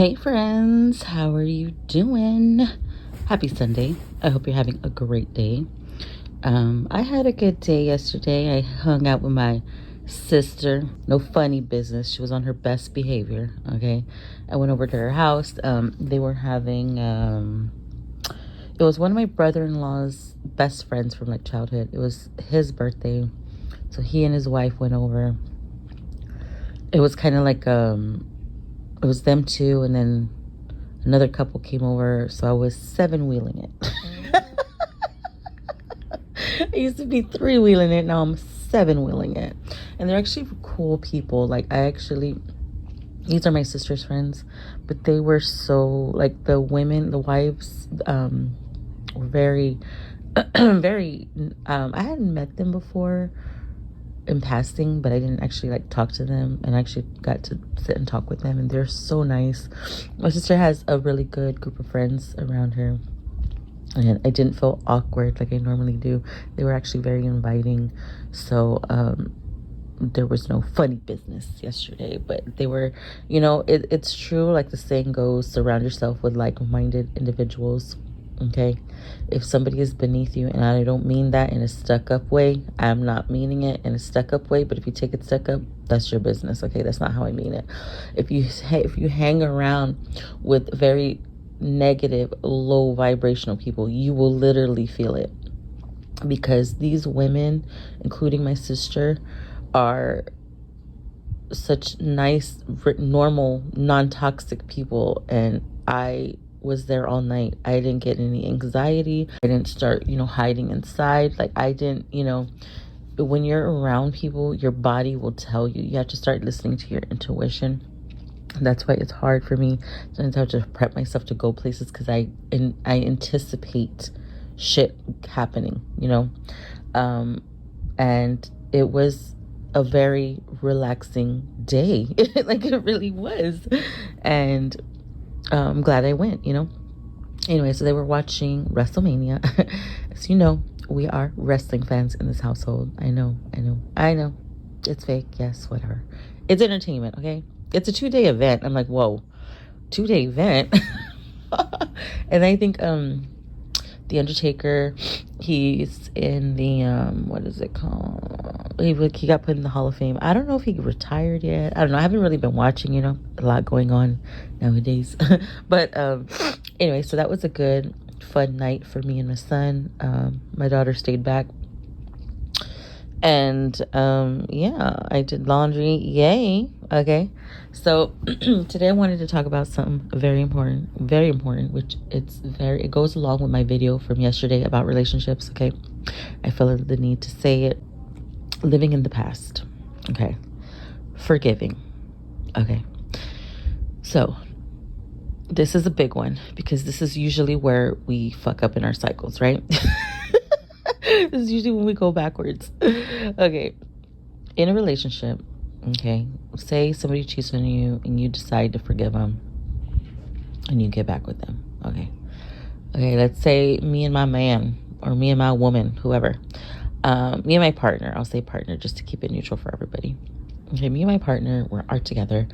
Hey friends, how are you doing? Happy Sunday. I hope you're having a great day. I had a good day yesterday. I hung out with my sister. No funny business. She was on her best behavior. Okay. I went over to her house. They were having it was one of my brother-in-law's best friends from like childhood. It was his birthday. So he and his wife went over. It was kind of like it was them two, and then another couple came over, so I was seven-wheeling it. I used to be three-wheeling it, now I'm seven-wheeling it. And they're actually cool people. These are my sister's friends, but they were so, like, the women, the wives, were very, very, I hadn't met them before in passing, but I didn't actually like talk to them, and I actually got to sit and talk with them, and they're so nice. My sister has a really good group of friends around her, and I didn't feel awkward like I normally do. They were actually very inviting. So there was no funny business yesterday, but they were, it's true, like the saying goes, surround yourself with like-minded individuals. Okay, if somebody is beneath you, and I don't mean that in a stuck-up way, I'm not meaning it in a stuck-up way, but if you take it stuck-up, that's your business. Okay, that's not how I mean it. If you hang around with very negative, low vibrational people, you will literally feel it, because these women, including my sister, are such nice, normal, non-toxic people, and I was there all night. I didn't get any anxiety. I didn't start, hiding inside. Like, I didn't, when you're around people, your body will tell you. You have to start listening to your intuition. That's why it's hard for me. Sometimes I have to prep myself to go places, because I anticipate shit happening, and it was a very relaxing day. Like, it really was. And I'm glad I went, Anyway, so they were watching WrestleMania. As you know, we are wrestling fans in this household. I know. It's fake. Yes, whatever. It's entertainment, okay? It's a 2-day event. I'm like, whoa, 2-day event? And I think The Undertaker, he's in the, what is it called? He got put in the Hall of Fame. I don't know if he retired yet. I don't know. I haven't really been watching, a lot going on nowadays. But anyway, so that was a good, fun night for me and my son. My daughter stayed back. And yeah, I did laundry. Yay. Okay. So today I wanted to talk about something very important, which it goes along with my video from yesterday about relationships. Okay. I feel the need to say it. Living in the past. Okay. Forgiving. Okay. So this is a big one, because this is usually where we fuck up in our cycles, right? This is usually when we go backwards. Okay. In a relationship, okay, say somebody cheats on you and you decide to forgive them and you get back with them. Okay. Let's say me and my man, or me and my woman, whoever. Me and my partner, I'll say partner just to keep it neutral for everybody. Okay, me and my partner are together,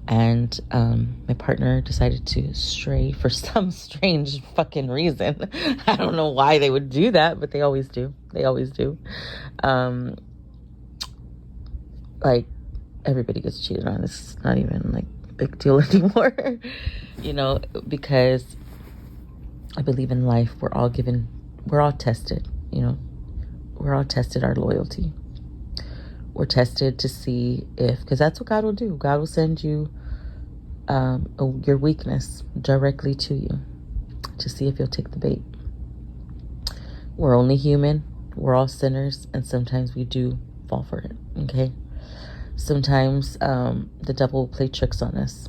and my partner decided to stray for some strange fucking reason. I don't know why they would do that, but they always do. Like, everybody gets cheated on. It's not even like a big deal anymore. Because I believe in life, we're all tested, we're all tested our loyalty. We're tested to see because that's what God will do. God will send you your weakness directly to you to see if you'll take the bait. We're only human. We're all sinners, and sometimes we do fall for it. Okay. Sometimes the devil will play tricks on us.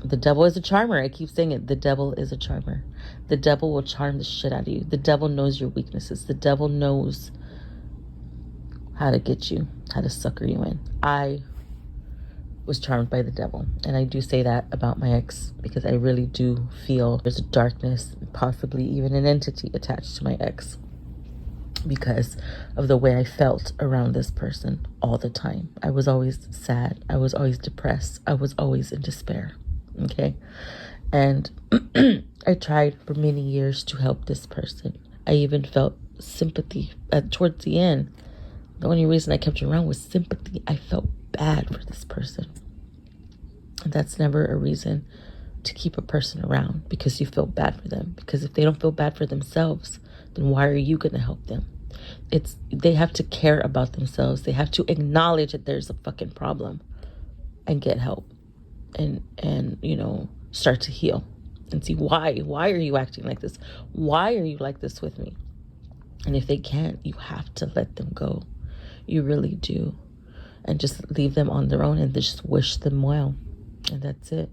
The devil is a charmer. I keep saying it. The devil is a charmer. The devil will charm the shit out of you. The devil knows your weaknesses. The devil knows how to get you, how to sucker you in. I was charmed by the devil. And I do say that about my ex, because I really do feel there's a darkness, possibly even an entity attached to my ex, because of the way I felt around this person all the time. I was always sad. I was always depressed. I was always in despair. Okay. And I tried for many years to help this person. I even felt sympathy towards the end. The only reason I kept around was sympathy. I felt bad for this person. And that's never a reason to keep a person around, because you feel bad for them. Because if they don't feel bad for themselves, then why are you going to help them? They have to care about themselves. They have to acknowledge that there's a fucking problem and get help and start to heal and see why are you acting like this? Why are you like this with me? And if they can't, you have to let them go. You really do. And just leave them on their own and just wish them well. And that's it.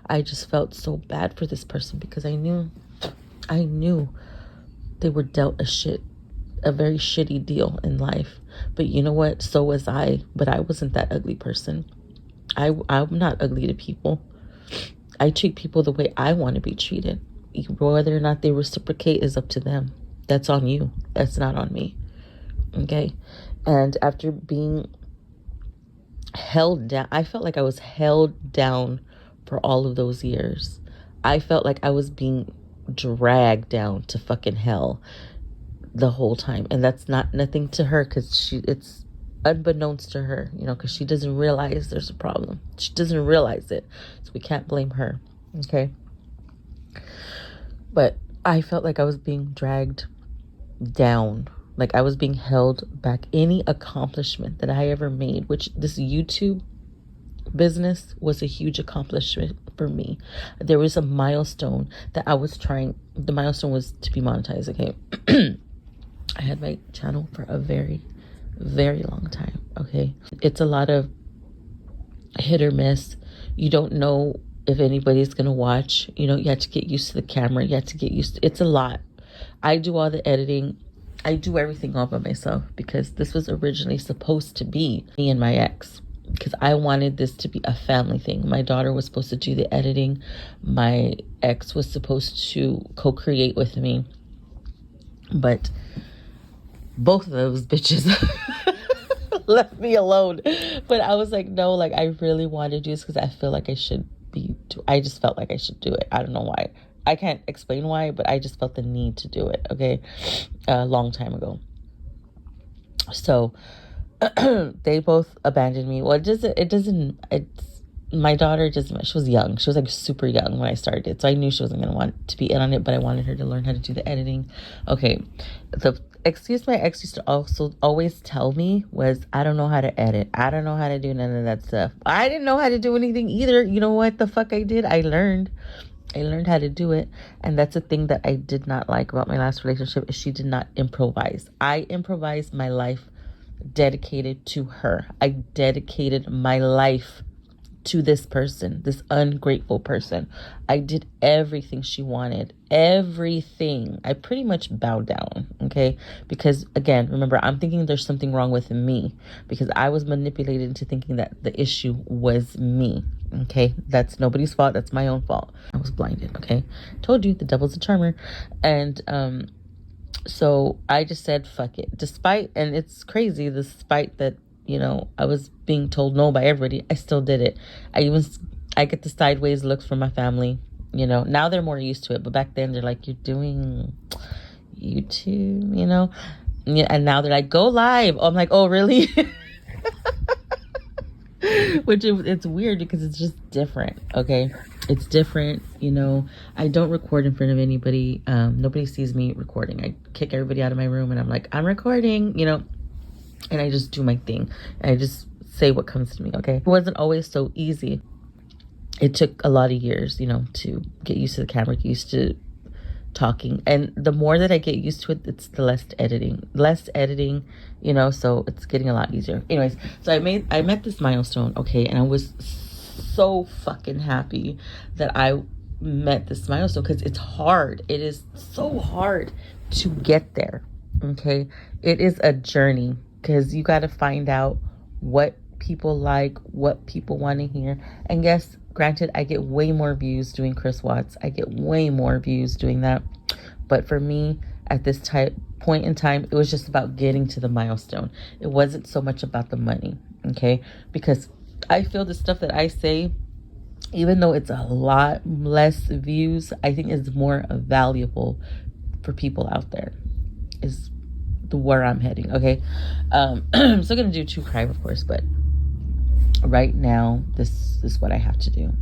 I just felt so bad for this person because I knew they were dealt a very shitty deal in life. But you know what? So was I. But I wasn't that ugly person. I'm not ugly to people. I treat people the way I want to be treated. Whether or not they reciprocate is up to them. That's on you. That's not on me. Okay? And after being held down, I felt like I was held down for all of those years. I felt like I was being dragged down to fucking hell the whole time. And that's nothing to her, because it's unbeknownst to her, because she doesn't realize there's a problem. She doesn't realize it. So we can't blame her. Okay? But I felt like I was being dragged down. Like I was being held back. Any accomplishment that I ever made, which this YouTube business was a huge accomplishment for me. There was a milestone that I was trying. The milestone was to be monetized. Okay. I had my channel for a very, very long time. Okay. It's a lot of hit or miss. You don't know if anybody's going to watch. You have to get used to the camera. You have to get used to it's a lot. I do all the editing. I do everything all by myself because this was originally supposed to be me and my ex, because I wanted this to be a family thing. My daughter was supposed to do the editing. My ex was supposed to co-create with me. But both of those bitches left me alone. But I was like, no, like I really want to do this because I feel like I should I just felt like I should do it. I don't know why. I can't explain why, but I just felt the need to do it, okay, a long time ago. So they both abandoned me. Well, my daughter doesn't, she was young. She was like super young when I started it. So I knew she wasn't going to want to be in on it, but I wanted her to learn how to do the editing. Okay. The excuse my ex used to also always tell me was, I don't know how to edit. I don't know how to do none of that stuff. I didn't know how to do anything either. You know what the fuck I did? I learned how to do it. And that's the thing that I did not like about my last relationship, is she did not improvise. I improvised my life dedicated to her. I dedicated my life to this person, this ungrateful person. I did everything she wanted. Everything. I pretty much bowed down, okay? Because again, remember, I'm thinking there's something wrong with me because I was manipulated into thinking that the issue was me, okay? That's nobody's fault. That's my own fault. I was blinded, okay? Told you, the devil's a charmer. And so I just said, fuck it. And it's crazy, despite that, I was being told no by everybody, I still did it. I get the sideways looks from my family. Now they're more used to it, but back then they're like, you're doing YouTube, Yeah, and now they're like, go live. I'm like, oh, really? Which it's weird because it's just different, okay? It's different, I don't record in front of anybody. Nobody sees me recording. I kick everybody out of my room and I'm like, I'm recording, and I just do my thing. And I just say what comes to me, okay? It wasn't always so easy. It took a lot of years, to get used to the camera, get used to talking. And the more that I get used to it, it's the less editing, so it's getting a lot easier. Anyways, so I met this milestone, okay? And I was so fucking happy that I met this milestone because it's hard. It is so hard to get there, okay? It is a journey because you got to find out what people like, what people want to hear. And yes, granted, I get way more views doing Chris Watts. I get way more views doing that. But for me, at this point in time, it was just about getting to the milestone. It wasn't so much about the money, okay? Because I feel the stuff that I say even though it's a lot less views, I think it's more valuable for people out there, is the where I'm heading. Okay. I'm still gonna do true crime, of course, but right now this is what I have to do.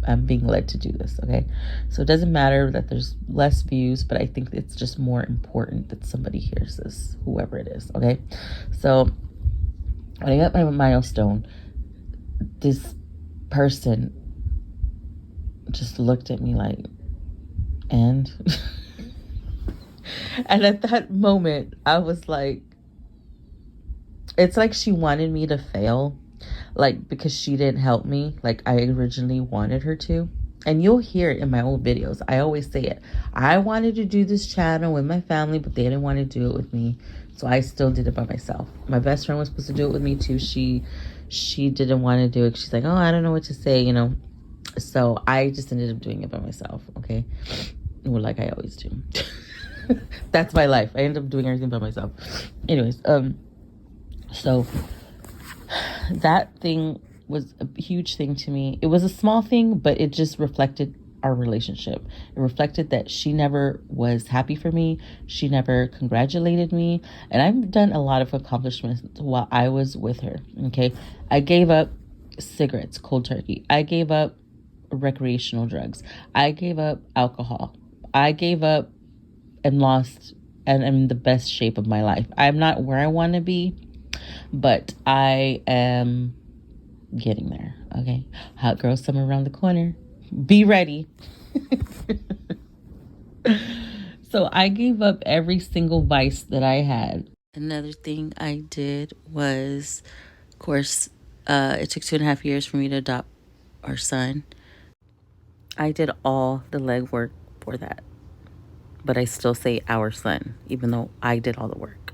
I'm being led to do this. Okay. So it doesn't matter that there's less views, but I think it's just more important that somebody hears this, whoever it is. Okay. So when I got my milestone, this person just looked at me like, and and at that moment I was like, it's like she wanted me to fail, like, because she didn't help me like I originally wanted her to. And you'll hear it in my old videos. I always say it. I wanted to do this channel with my family, but they didn't want to do it with me. So I still did it by myself. My best friend was supposed to do it with me too. She didn't want to do it. She's like, oh, I don't know what to say, you know. So I just ended up doing it by myself, okay? Well, like I always do. That's my life. I end up doing everything by myself. Anyways, so that thing was a huge thing to me. It was a small thing, but it just reflected our relationship. It reflected that she never was happy for me. She never congratulated me. And I've done a lot of accomplishments while I was with her, okay? I gave up cigarettes cold turkey. I gave up recreational drugs. I gave up alcohol. I gave up and lost, and I'm in the best shape of my life. I'm not where I want to be, but I am getting there. Okay. Hot girl summer around the corner. Be ready. So I gave up every single vice that I had. Another thing I did was, of course, it took 2.5 years for me to adopt our son. I did all the legwork for that, but I still say our son, even though I did all the work.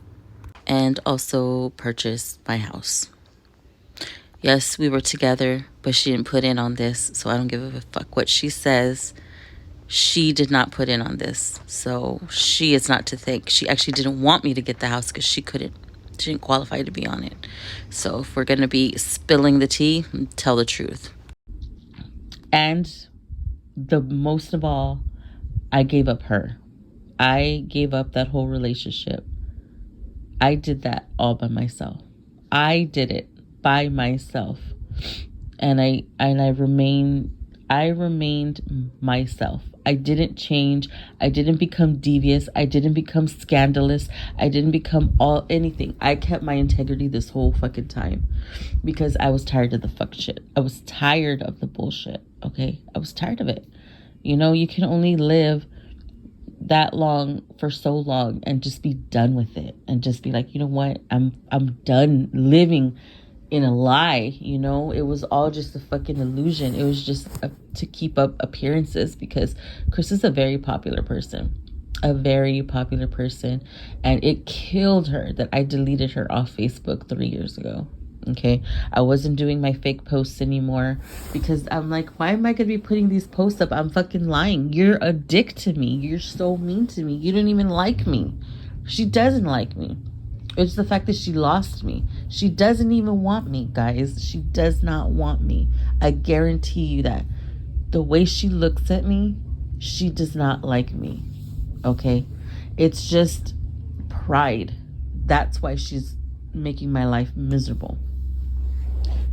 And also purchased my house. Yes, we were together, but she didn't put in on this, so I don't give a fuck what she says. She did not put in on this, so she is not to thank. She actually didn't want me to get the house because she didn't qualify to be on it. So if we're going to be spilling the tea, tell the truth. And the most of all, I gave up her. I gave up that whole relationship. I did that all by myself. I did it by myself. And I remained myself. I didn't change. I didn't become devious. I didn't become scandalous. I didn't become anything. I kept my integrity this whole fucking time because I was tired of the fuck shit. I was tired of the bullshit. Okay. I was tired of it. You know, you can only live that long for so long and just be done with it and just be like, you know what? I'm done living in a lie. You know, it was all just a fucking illusion. It was just to keep up appearances because Chris is a very popular person, and it killed her that I deleted her off Facebook 3 years ago. Okay, I wasn't doing my fake posts anymore because I'm like, why am I gonna be putting these posts up? I'm fucking lying. You're a dick to me. You're so mean to me. You don't even like me. She doesn't like me. It's the fact that she lost me. She doesn't even want me, guys. She does not want me. I guarantee you that. The way she looks at me, she does not like me. Okay? It's just pride. That's why she's making my life miserable.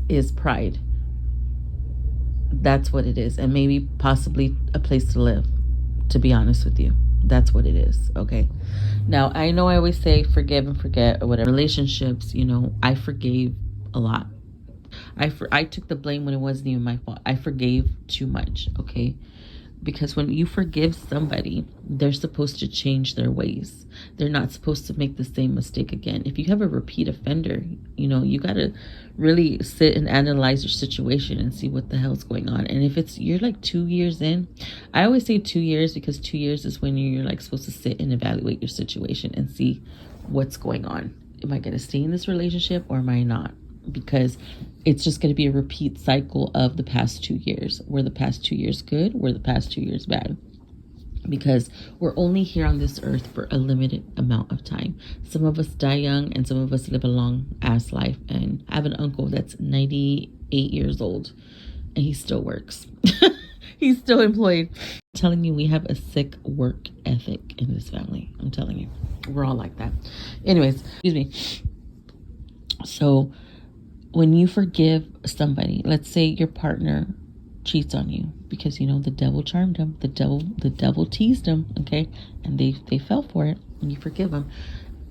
Is pride. That's what it is. And maybe possibly a place to live, to be honest with you. That's what it is. Okay. Now, I know I always say forgive and forget or whatever. Relationships, you know, I forgave a lot. I took the blame when it wasn't even my fault. I forgave too much. Okay. Because when you forgive somebody, they're supposed to change their ways. They're not supposed to make the same mistake again. If you have a repeat offender, you know, you got to really sit and analyze your situation and see what the hell's going on. And if you're like 2 years in, I always say 2 years because 2 years is when you're like supposed to sit and evaluate your situation and see what's going on. Am I going to stay in this relationship or am I not? Because it's just going to be a repeat cycle of the past 2 years. Were the past 2 years good? Were the past 2 years bad? Because we're only here on this earth for a limited amount of time. Some of us die young and some of us live a long ass life. And I have an uncle that's 98 years old and he still works. He's still employed. I'm telling you, we have a sick work ethic in this family. I'm telling you, we're all like that. Anyways, excuse me. So when you forgive somebody, let's say your partner cheats on you, because you know the devil charmed him, the devil teased him, okay, and they fell for it, and you forgive them.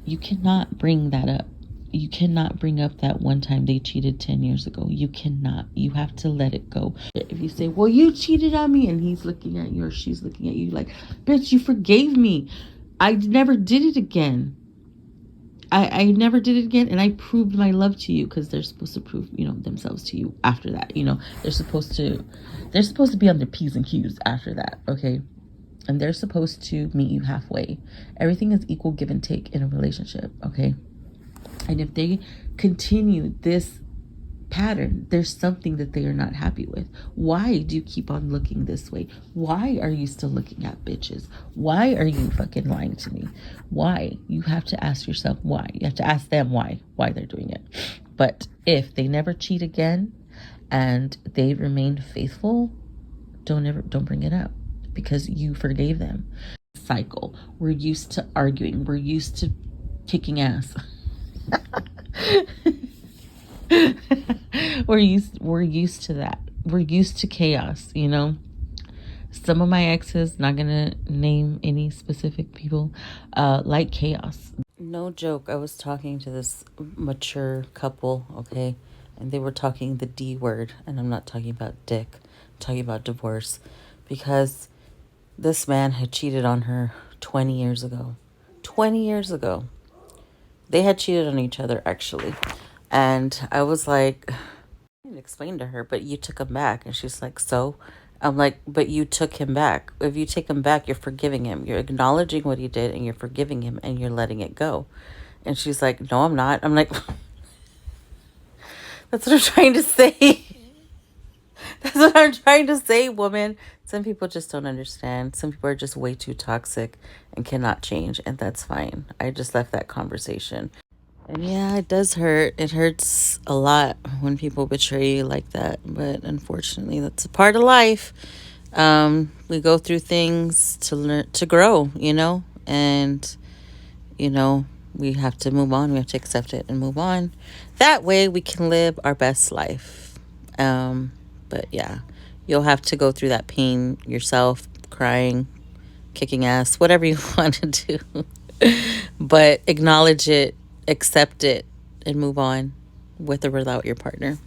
You cannot bring that up. You cannot bring up that one time they cheated 10 years ago. You cannot. You have to let it go. If you say, well, you cheated on me, and he's looking at you or she's looking at you like, bitch, you forgave me. I never did it again. I never did it again, and I proved my love to you, because they're supposed to prove, themselves to you after that. They're supposed to be on their P's and Q's after that, okay? And they're supposed to meet you halfway. Everything is equal give and take in a relationship, okay? And if they continue this pattern, there's something that they are not happy with. Why do you keep on looking this way? Why are you still looking at bitches? Why are you fucking lying to me? Why? You have to ask yourself why. You have to ask them why they're doing it. But if they never cheat again and they remain faithful, don't bring it up, because you forgave them. Cycle. We're used to arguing. We're used to kicking ass. we're used to that. We're used to chaos. Some of my exes, not gonna name any specific people, like chaos. No joke, I was talking to this mature couple, okay, and they were talking the D word, and I'm not talking about dick, I'm talking about divorce, because this man had cheated on her 20 years ago. 20 years ago. They had cheated on each other, actually. And I was like, I didn't explain to her, but you took him back. And she's like, so? I'm like, but you took him back. If you take him back, you're forgiving him. You're acknowledging what he did, and you're forgiving him, and you're letting it go. And she's like, no, I'm not. I'm like, that's what I'm trying to say. That's what I'm trying to say, woman. Some people just don't understand. Some people are just way too toxic and cannot change, and that's fine. I just left that conversation. And yeah, it does hurt. It hurts a lot when people betray you like that. But unfortunately, that's a part of life. We go through things to learn, to grow, and, we have to move on. We have to accept it and move on. That way we can live our best life. But yeah, you'll have to go through that pain yourself, crying, kicking ass, whatever you want to do. But acknowledge it, accept it, and move on with or without your partner.